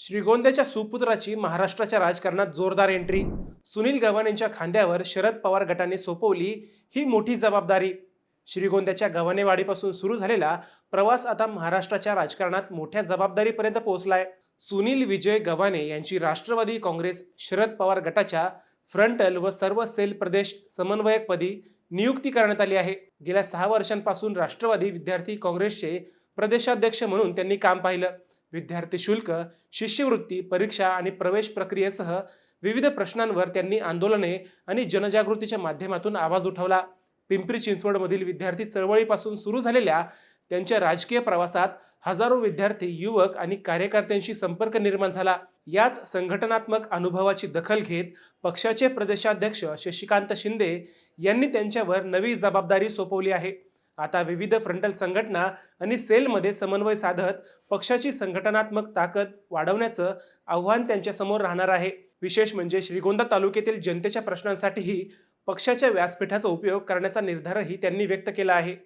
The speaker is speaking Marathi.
श्रीगोंद्याच्या सुपुत्राची महाराष्ट्राच्या राजकारणात जोरदार एंट्री. सुनील गव्हाणेंच्या खांद्यावर शरद पवार गटाने सोपवली ही मोठी जबाबदारी. श्रीगोंद्याच्या गव्हाणेवाडीपासून सुरू झालेला प्रवास आता महाराष्ट्राच्या राजकारणात मोठ्या जबाबदारीपर्यंत पोहोचलाय. सुनील विजय गव्हाणे यांची राष्ट्रवादी काँग्रेस शरद पवार गटाच्या फ्रंटल व सर्व सेल प्रदेश समन्वयकपदी नियुक्ती करण्यात आली आहे. गेल्या 6 वर्षांपासून राष्ट्रवादी विद्यार्थी काँग्रेसचे प्रदेशाध्यक्ष म्हणून त्यांनी काम पाहिलं. विद्यार्थी शुल्क, शिष्यवृत्ती, परीक्षा आणि प्रवेश प्रक्रियेसह विविध प्रश्नांवर त्यांनी आंदोलने आणि जनजागृतीच्या माध्यमातून आवाज उठवला. पिंपरी चिंचवडमधील विद्यार्थी चळवळीपासून सुरू झालेल्या त्यांच्या राजकीय प्रवासात हजारो विद्यार्थी, युवक आणि कार्यकर्त्यांशी संपर्क निर्माण झाला. याच संघटनात्मक अनुभवाची दखल घेत पक्षाचे प्रदेशाध्यक्ष शशिकांत शिंदे यांनी त्यांच्यावर नवी जबाबदारी सोपवली आहे. आता विविध फ्रंटल संघटना आणि सेलमध्ये समन्वय साधत पक्षाची संघटनात्मक ताकद वाढवण्याचं आव्हान त्यांच्यासमोर राहणार आहे. विशेष म्हणजे श्रीगोंदा तालुक्यातील जनतेच्या प्रश्नांसाठीही पक्षाच्या व्यासपीठाचा उपयोग करण्याचा निर्धारही त्यांनी व्यक्त केला आहे.